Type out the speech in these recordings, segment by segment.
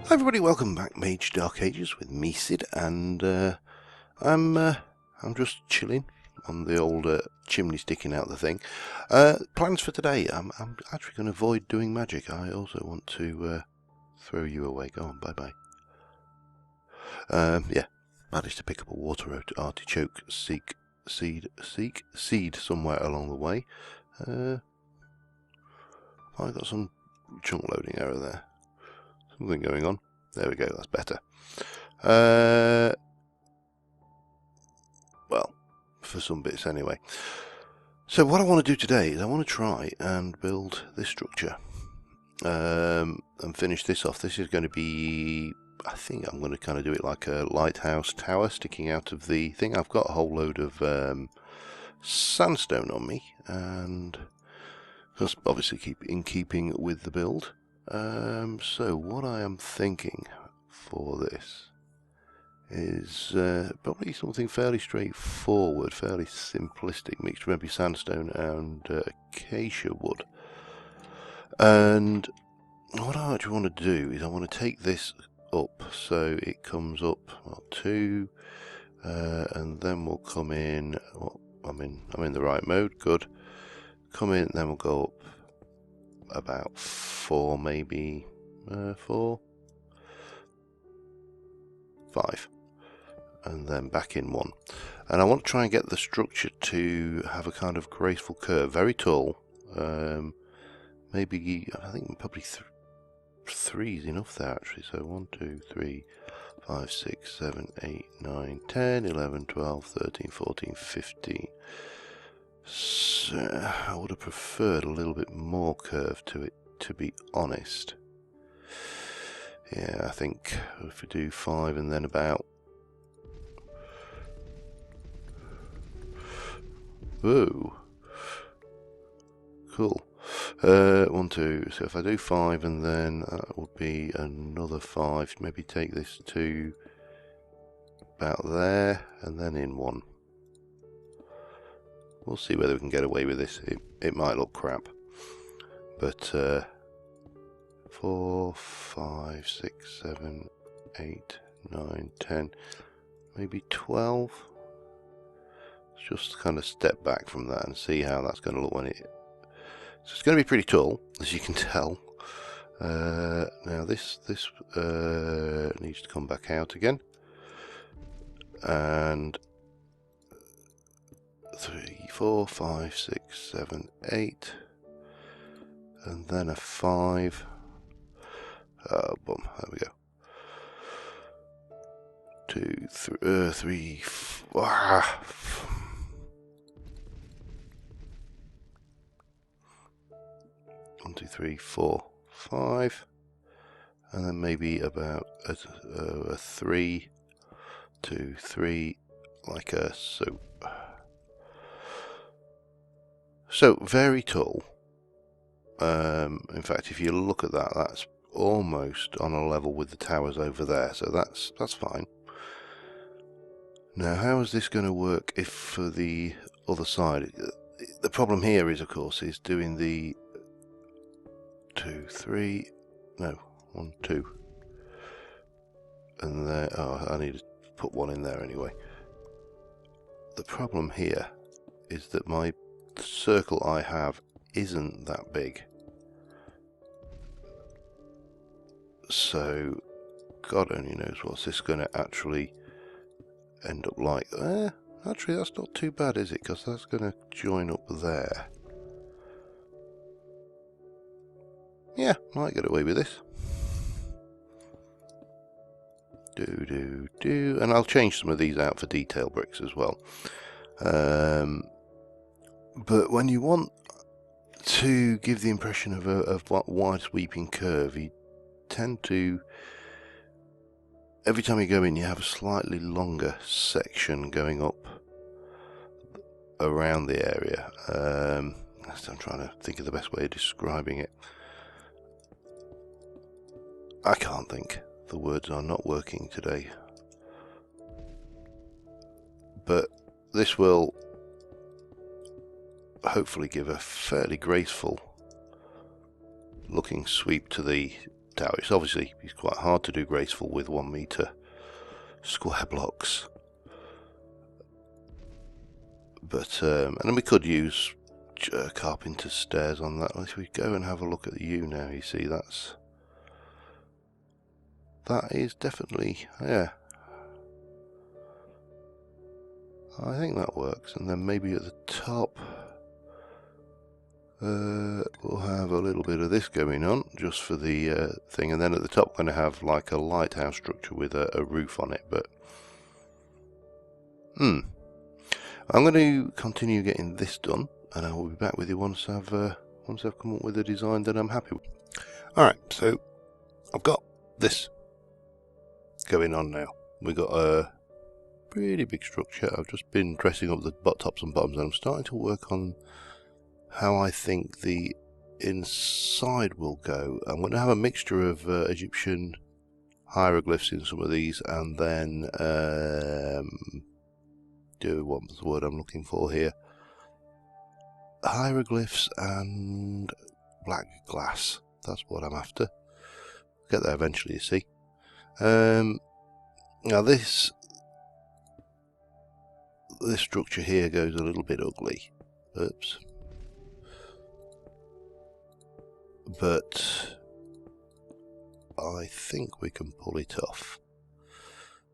Hi everybody, welcome back, Mage Dark Ages with me, Sid, and I'm just chilling on the old chimney sticking out the thing. Plans for today: I'm actually going to avoid doing magic. I also want to throw you away. Go on, bye bye. Yeah, managed to pick up a water artichoke seed somewhere along the way. I got some chunk loading error there. Something going on. There we go, that's better. Well, for some bits anyway. So what I want to do today is I want to try and build this structure. And finish this off. This is going to be, I think I'm going to kind of do it like a lighthouse tower sticking out of the thing. I've got a whole load of sandstone on me, and that's obviously in keeping with the build. So what I am thinking for this is probably something fairly straightforward, fairly simplistic, mixed maybe sandstone and acacia wood. And what I actually want to do is I want to take this up so it comes up, well, 2, and then we'll come in. Well, I'm in the right mode. Good. Come in, then we'll go up about 4, maybe 4, 5, and then back in 1. And I want to try and get the structure to have a kind of graceful curve, very tall. Maybe I think probably 3 is enough there actually. So 1, 2, 3, 5, 6, 7, 8, 9, 10, 11, 12, 13, 14, 15. So I would have preferred a little bit more curve to it, to be honest. Yeah, I think if we do 5 and then about... Ooh. Cool. 1, 2. So if I do 5 and then that would be another 5. Maybe take this to about there and then in 1. We'll see whether we can get away with this. It might look crap, but 4, 5, 6, 7, 8, 9, 10, maybe 12. Let's just kind of step back from that and see how that's going to look when it... So it's going to be pretty tall, as you can tell. Now this needs to come back out again, and 3, 4, 5, 6, 7, 8, and then a 5. Boom, there we go. 2, 3, 4. 1, 2, 3, 4, 5, and then maybe about a 3, 2, 3, like a so. So very tall. In fact, if you look at that, that's almost on a level with the towers over there. So that's fine. Now, how is this going to work if for the other side? The problem here is, of course, is doing the 2, 3, no, 1, 2, and there. Oh, I need to put 1 in there anyway. The problem here is that my circle I have isn't that big, so God only knows what's this going to actually end up like. Actually, that's not too bad, is it? Because that's going to join up there. Yeah, might get away with this. And I'll change some of these out for detail bricks as well. But when you want to give the impression of a wide sweeping curve, you tend to, every time you go in, you have a slightly longer section going up around the area. I'm trying to think of the best way of describing it. I can't think. The words are not working today. But this will hopefully give a fairly graceful looking sweep to the tower. It's obviously quite hard to do graceful with 1 meter square blocks. But and then we could use carpenter's stairs on that. If we go and have a look at the U now, you see that is definitely, yeah, I think that works. And then maybe at the top we'll have a little bit of this going on just for the thing, and then at the top we're going to have like a lighthouse structure with a roof on it. But I'm going to continue getting this done, and I will be back with you once I've come up with a design that I'm happy with. Alright, so I've got this going on now. We've got a pretty big structure. I've just been dressing up the tops and bottoms, and I'm starting to work on how I think the inside will go. I'm going to have a mixture of Egyptian hieroglyphs in some of these, and then what's the word I'm looking for here? Hieroglyphs and black glass. That's what I'm after. Get there eventually, you see. Now this structure here goes a little bit ugly. Oops. But I think we can pull it off.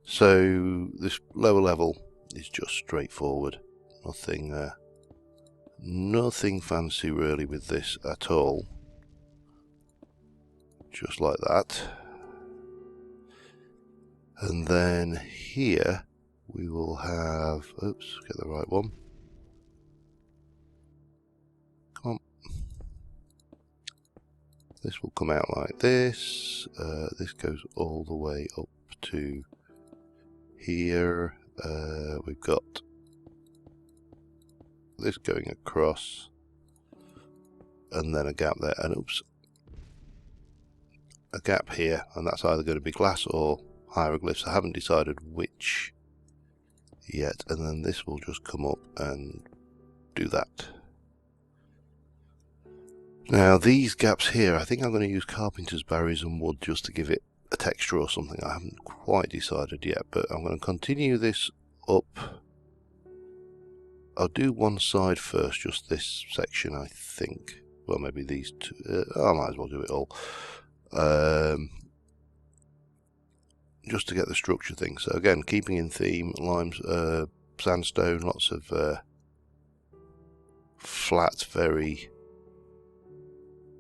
So this lower level is just straightforward. Nothing fancy really with this at all. Just like that. And then here we will have, oops, get the right one. Come on. This will come out like this. This goes all the way up to here. We've got this going across, and then a gap there, and oops, a gap here, and that's either going to be glass or hieroglyphs. I haven't decided which yet, and then this will just come up and do that. Now these gaps here, I think I'm going to use carpenter's barriers and wood just to give it a texture or something. I haven't quite decided yet, but I'm going to continue this up. I'll do one side first, just this section, I think. Well, maybe these two. I might as well do it all. Just to get the structure thing. So again, keeping in theme, limes, sandstone, lots of flat, very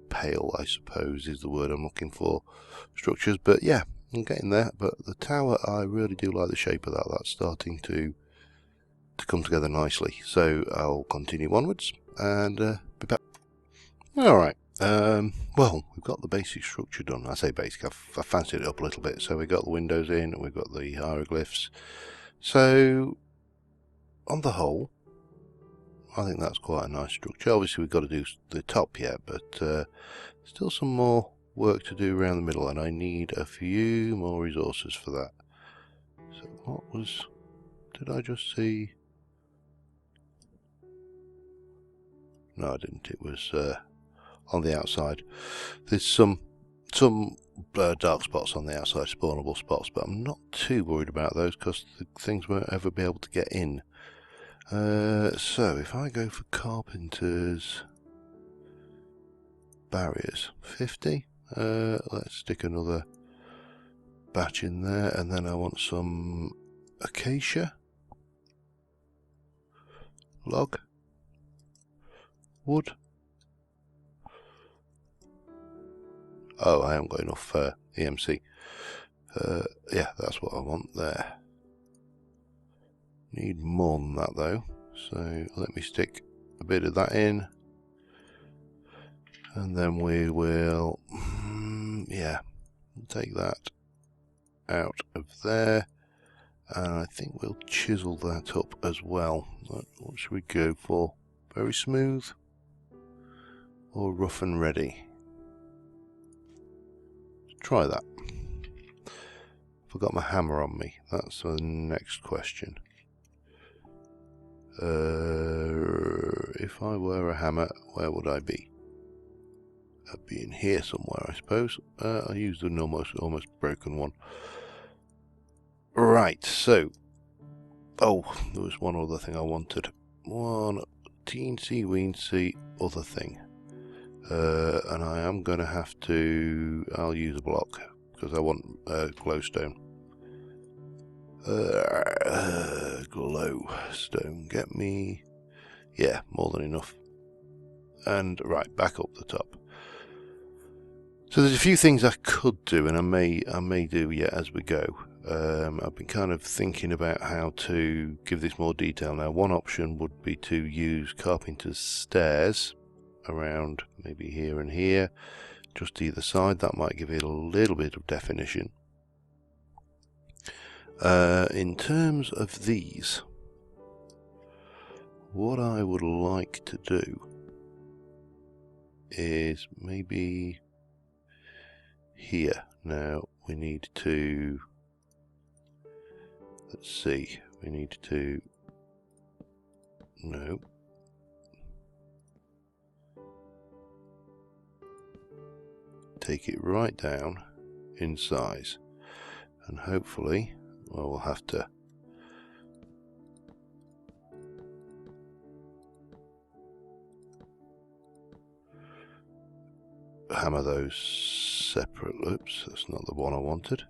pale, I suppose is the word I'm looking for, structures. But yeah, I'm getting there. But the tower, I really do like the shape of that. That's starting to come together nicely. So I'll continue onwards and be back. Alright, well, we've got the basic structure done. I say basic, I've fancied it up a little bit. So we've got the windows in, we've got the hieroglyphs. So, on the whole, I think that's quite a nice structure. Obviously we've got to do the top yet, but still some more work to do around the middle, and I need a few more resources for that. So what was, did I just see? No, I didn't. It was on the outside. There's some dark spots on the outside, spawnable spots, but I'm not too worried about those because the things won't ever be able to get in. So if I go for carpenter's barriers, 50. Let's stick another batch in there, and then I want some acacia, log, wood. Oh, I haven't got enough EMC. Yeah, that's what I want there. Need more than that though, so let me stick a bit of that in, and then we will, yeah, take that out of there, and I think we'll chisel that up as well. What should we go for? Very smooth or rough and ready? Try that. Forgot my hammer on me. That's the next question. If I were a hammer, where would I be? That'd be in here somewhere, I suppose. I used an almost broken one. Right, so... Oh, there was one other thing I wanted. One teensy weensy other thing. And I am going to have to... I'll use a block, because I want glowstone. Glowstone, get me... Yeah, more than enough. And right, back up the top. So there's a few things I could do, and I may do yet as we go. I've been kind of thinking about how to give this more detail. Now, one option would be to use carpenter's stairs around maybe here and here, just either side. That might give it a little bit of definition. In terms of these, what I would like to do is maybe here. Now we need to, let's see, we need to, no, take it right down in size, and hopefully, well, we'll have to hammer those separate. Oops, that's not the one I wanted.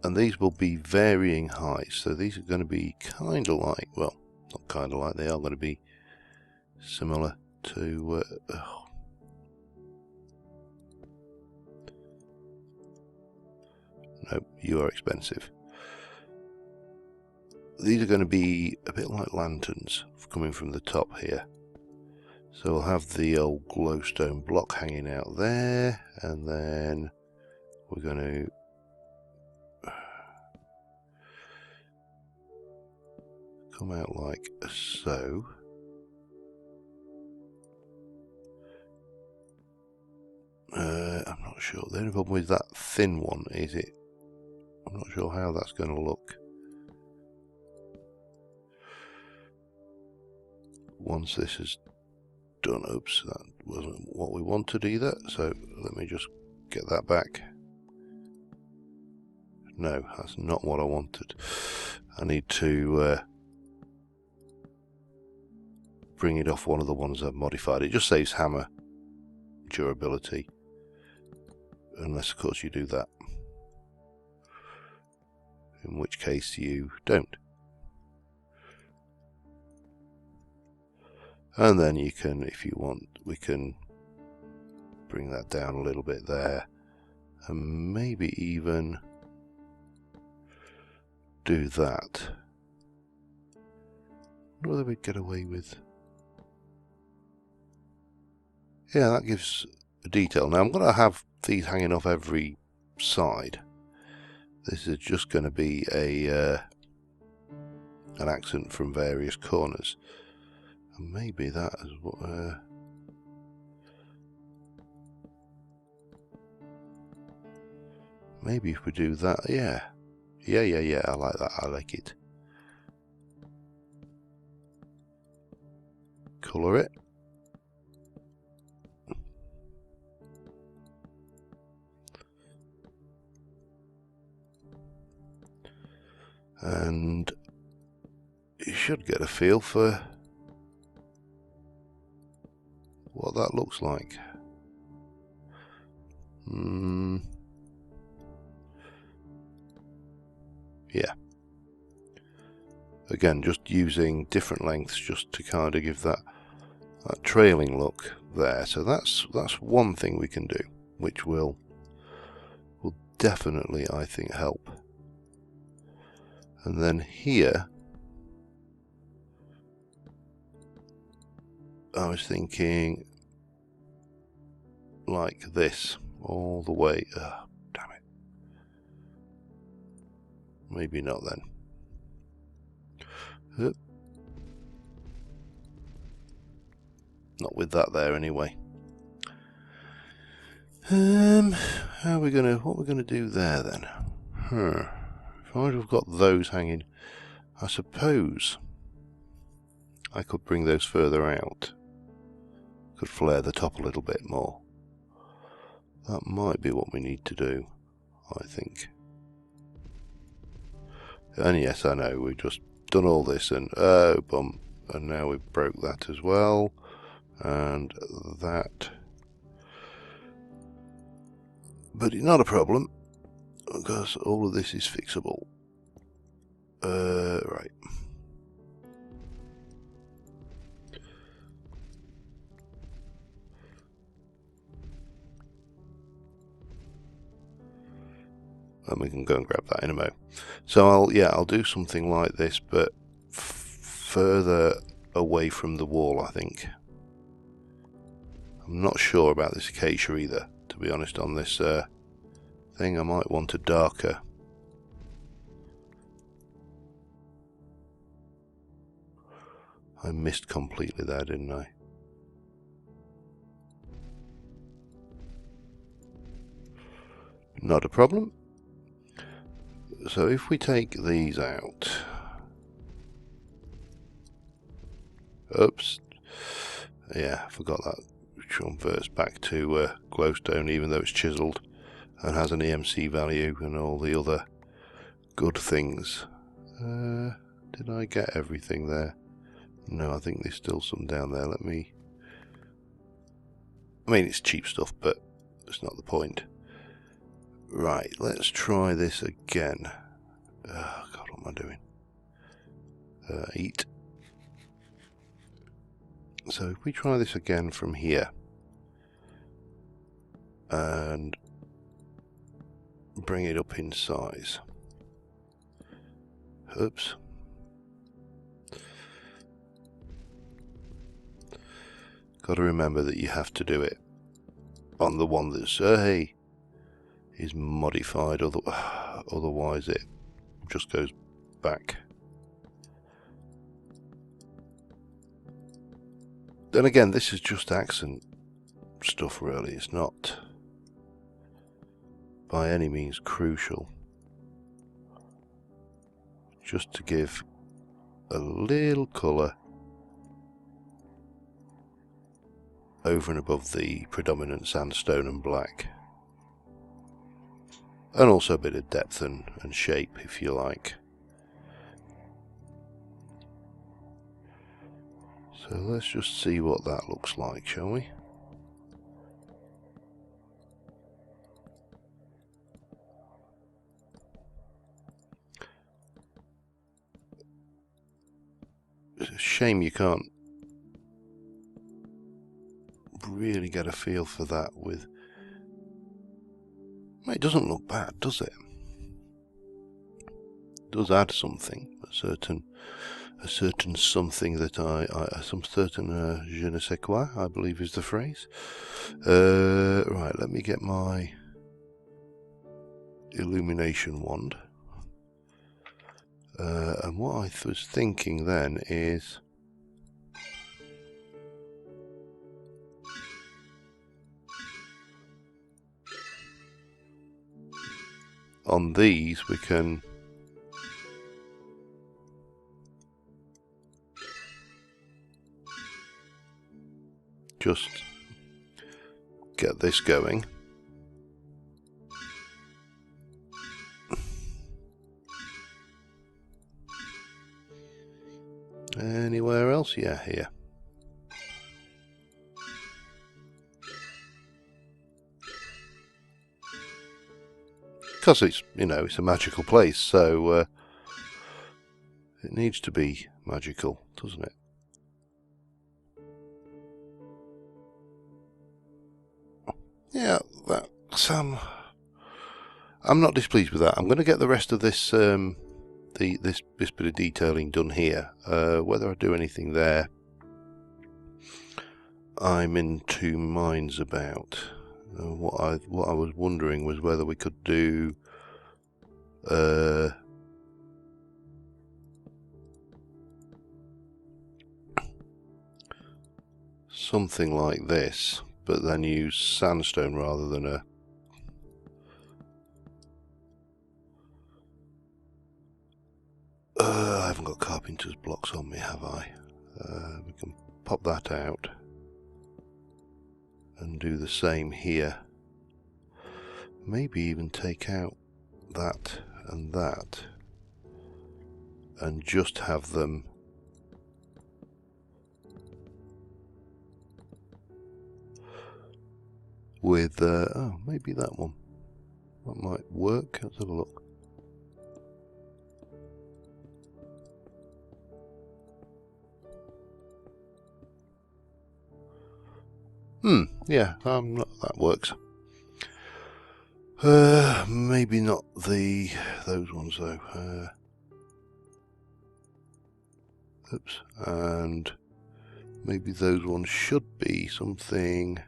And these will be varying heights, so these are going to be kind of like, well, not kind of like, they are going to be similar to no, you are expensive. These are going to be a bit like lanterns coming from the top here. So we'll have the old glowstone block hanging out there, and then we're going to come out like so. I'm not sure. The only problem with that thin one is I'm not sure how that's going to look once this is done. Oops, that wasn't what we wanted either, so let me just get that back. No, that's not what I wanted. I need to bring it off one of the ones I've modified. It just saves hammer durability, unless of course you do that, in which case you don't. And then you can, if you want, we can bring that down a little bit there, and maybe even do that. I wonder whether we'd get away with... Yeah, that gives a detail. Now I'm going to have these hanging off every side. This is just going to be an accent from various corners. And maybe that is what... maybe if we do that, yeah. Yeah, I like that, I like it. Colour it. And you should get a feel for what that looks like. Yeah. Again, just using different lengths just to kind of give that trailing look there. So that's one thing we can do, which will definitely, I think, help. And then here, I was thinking like this all the way. Damn it. Maybe not then. Not with that there anyway. What we're gonna do there then? If I've got those hanging, I suppose I could bring those further out. Could flare the top a little bit more. That might be what we need to do, I think. And yes, I know, we've just done all this and oh bum, and now we broke that as well, and that. But it's not a problem, because all of this is fixable. Right. And we can go and grab that in a mo. So I'll do something like this, but further away from the wall, I think. I'm not sure about this acacia either, to be honest, on this thing. I might want a darker. I missed completely there, didn't I? Not a problem. So if we take these out, oops, yeah, I forgot that converts back to glowstone, even though it's chiseled and has an EMC value and all the other good things. Did I get everything there? No, I think there's still some down there. I mean, it's cheap stuff, but it's not the point. Right, let's try this again. Oh God, what am I doing? Eat. So if we try this again from here and bring it up in size. Oops. Got to remember that you have to do it on the one that's is modified, otherwise it just goes back. Then again, this is just accent stuff really, it's not by any means crucial. Just to give a little colour over and above the predominant sandstone and black. And also a bit of depth and shape, if you like. So let's just see what that looks like, shall we? It's a shame you can't really get a feel for that with... Well, it doesn't look bad, does it? It does add something, a certain something that some certain je ne sais quoi, I believe is the phrase. Right, let me get my illumination wand. And what I was thinking then is on these we can just get this going. Anywhere else? Yeah, here. Because it's, it's a magical place, so it needs to be magical, doesn't it? Yeah, that's I'm not displeased with that. I'm going to get the rest of this this bit of detailing done here. Whether I do anything there, I'm in two minds about. What I was wondering was whether we could do something like this, but then use sandstone rather than a I haven't got carpenter's blocks on me, have I? We can pop that out and do the same here. Maybe even take out that and just have them with, oh, maybe that one. That might work. Let's have a look. Yeah, that works. Maybe not those ones though. Oops, and maybe those ones should be something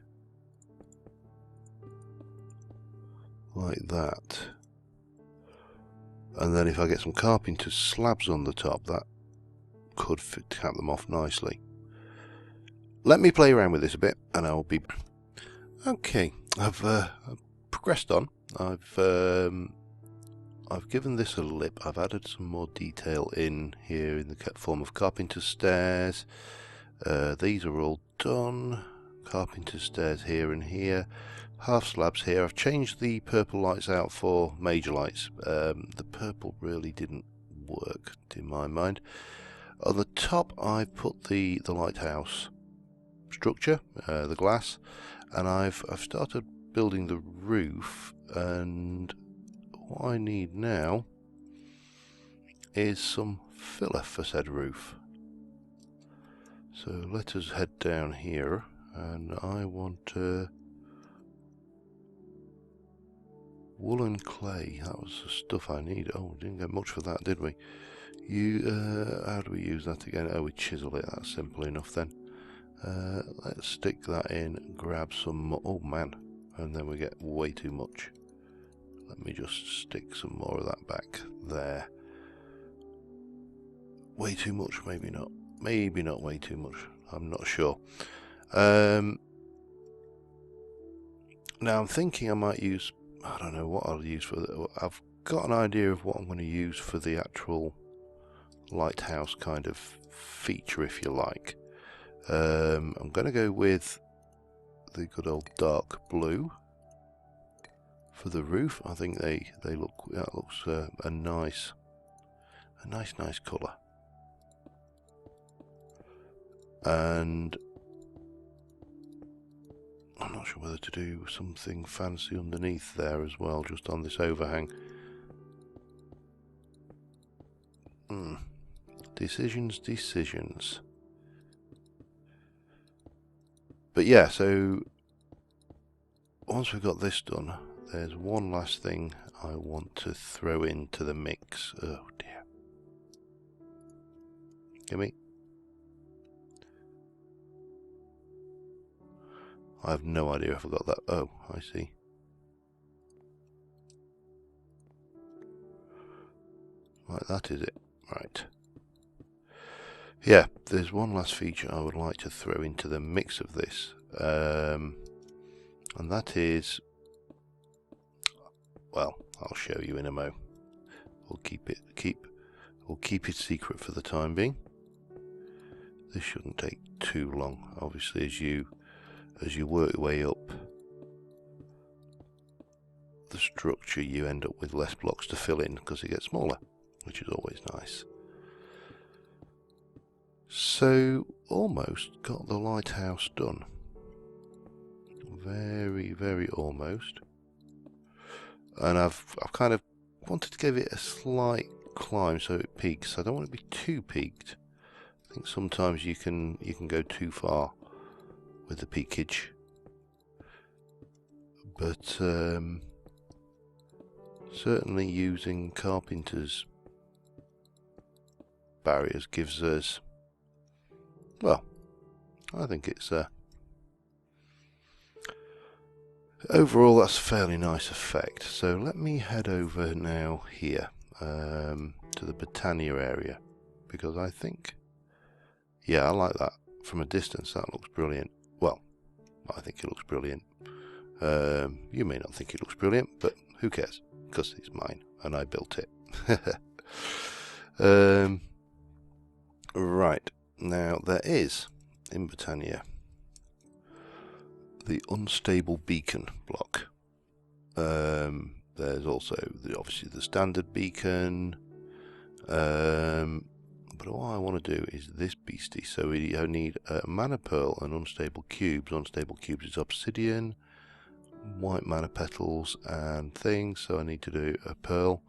like that. And then if I get some carpenter's slabs on the top, that could cap them off nicely. Let me play around with this a bit, and I'll be... Okay, I've progressed on. I've given this a lip. I've added some more detail in here in the form of carpenter's stairs. These are all done. Carpenter's stairs here and here. Half slabs here. I've changed the purple lights out for major lights. The purple really didn't work in my mind. On the top I put the lighthouse structure, the glass, and I've started building the roof, and what I need now is some filler for said roof. So let us head down here, and I want wool and clay. That was the stuff I need. Oh, we didn't get much for that, did we? How do we use that again? Oh, we chisel it. That's simple enough then. Let's stick that in, grab some more. Oh man, and then we get way too much. Let me just stick some more of that back there. Way too much, maybe not. Maybe not way too much. I'm not sure. Now I'm thinking I might use, I don't know what I'll use for the, I've got an idea of what I'm going to use for the actual lighthouse kind of feature, if you like. I'm going to go with the good old dark blue for the roof. I think that looks a nice colour. And I'm not sure whether to do something fancy underneath there as well, just on this overhang. Decisions. But yeah, so once we've got this done, there's one last thing I want to throw into the mix. Oh dear. Gimme. I have no idea if I got that. Oh, I see. Right, that is it. Right. Yeah, there's one last feature I would like to throw into the mix of this. And that is, well, I'll show you in a mo. We'll keep it secret for the time being. This shouldn't take too long. Obviously, as you work your way up the structure, you end up with less blocks to fill in because it gets smaller, which is always nice. So, almost got the lighthouse done. Very, very almost. And I've kind of wanted to give it a slight climb so it peaks. I don't want it to be too peaked. I think sometimes you can go too far with the peakage. But certainly using carpenter's barriers gives us, well, I think it's overall that's a fairly nice effect. So let me head over now here to the Britannia area, because I think, yeah, I like that. From a distance that looks brilliant. Well, I think it looks brilliant. You may not think it looks brilliant, but who cares, because it's mine and I built it. Right, now there is, in Britannia, the unstable beacon block. There's also obviously the standard beacon, but what I want to do is this beastie. So we need a mana pearl and unstable cubes. Unstable cubes is obsidian, white mana petals and things, so I need to do a pearl.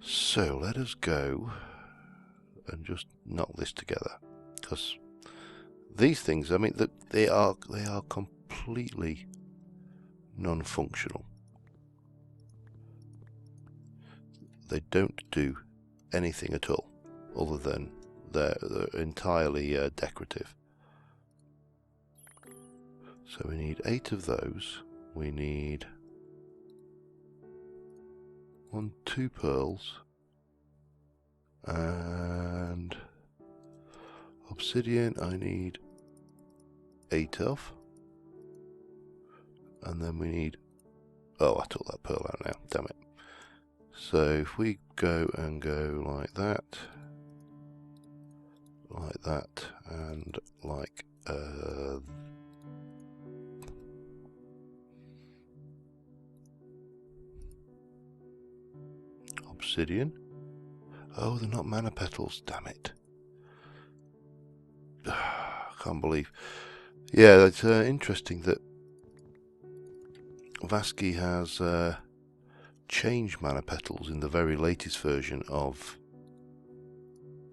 So let us go and just knock this together, because these things, I mean, they are completely non-functional. They don't do anything at all other than they're entirely decorative. So we need 8 of those. We need 2 pearls and obsidian I need 8 of, and then we need, oh, I took that pearl out now, damn it. So if we go and go like that, and like obsidian. Oh, they're not mana petals, damn it. Can't believe. Yeah, it's interesting that Vasky has changed mana petals in the very latest version of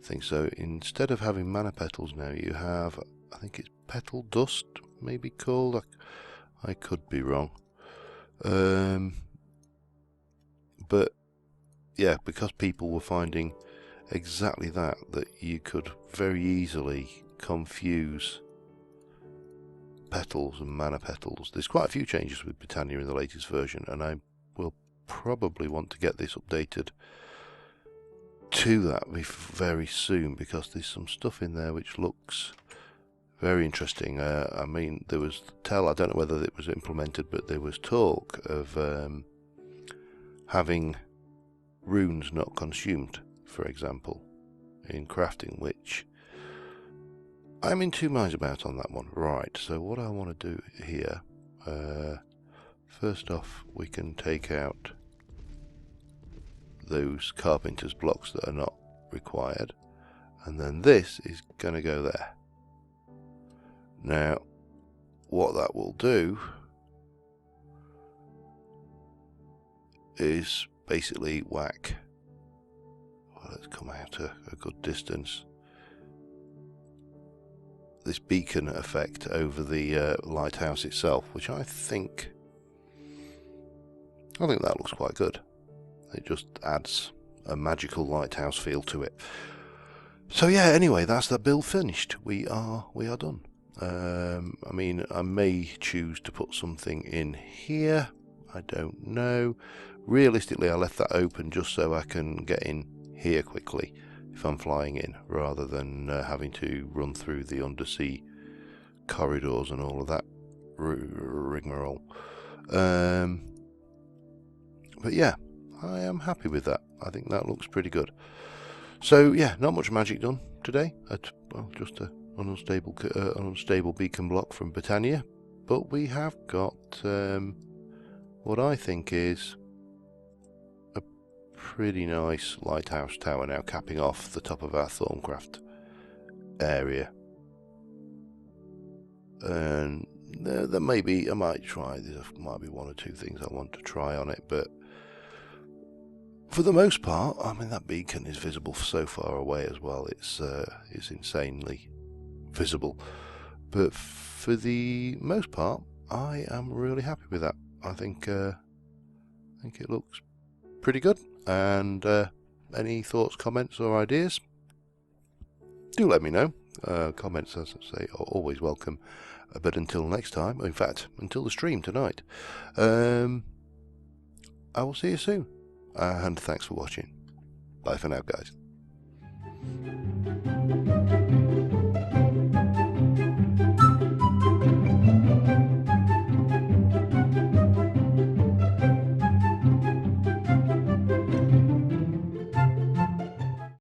things. So instead of having mana petals now, you have, I think it's petal dust, maybe called. I could be wrong. But yeah, because people were finding exactly that you could very easily confuse petals and mana petals. There's quite a few changes with Britannia in the latest version, and I will probably want to get this updated to that very soon, because there's some stuff in there which looks very interesting. I mean, there was I don't know whether it was implemented, but there was talk of having runes not consumed, for example, in crafting, which I'm in 2 minds about on that one. Right, so what I want to do here, first off, we can take out those carpenter's blocks that are not required, and then this is going to go there. Now, what that will do is basically whack, well, let's come out a good distance, this beacon effect over the lighthouse itself, which I think that looks quite good. It just adds a magical lighthouse feel to it. So yeah, anyway, that's the build finished. We are done. I mean, I may choose to put something in here. I don't know. Realistically, I left that open just so I can get in here quickly if I'm flying in, rather than having to run through the undersea corridors and all of that rigmarole. But yeah, I am happy with that. I think that looks pretty good. So yeah, not much magic done today. Just an unstable beacon block from Britannia, but we have got what I think is a pretty nice lighthouse tower now, capping off the top of our Thaumcraft area. And there may be, I might try, there might be 1 or 2 things I want to try on it, but for the most part, I mean, that beacon is visible so far away as well. It's insanely visible. But for the most part, I am really happy with that. I think it looks pretty good. And any thoughts, comments, or ideas, do let me know. Comments, as I say, are always welcome. But until next time, in fact, until the stream tonight, I will see you soon. And thanks for watching. Bye for now, guys.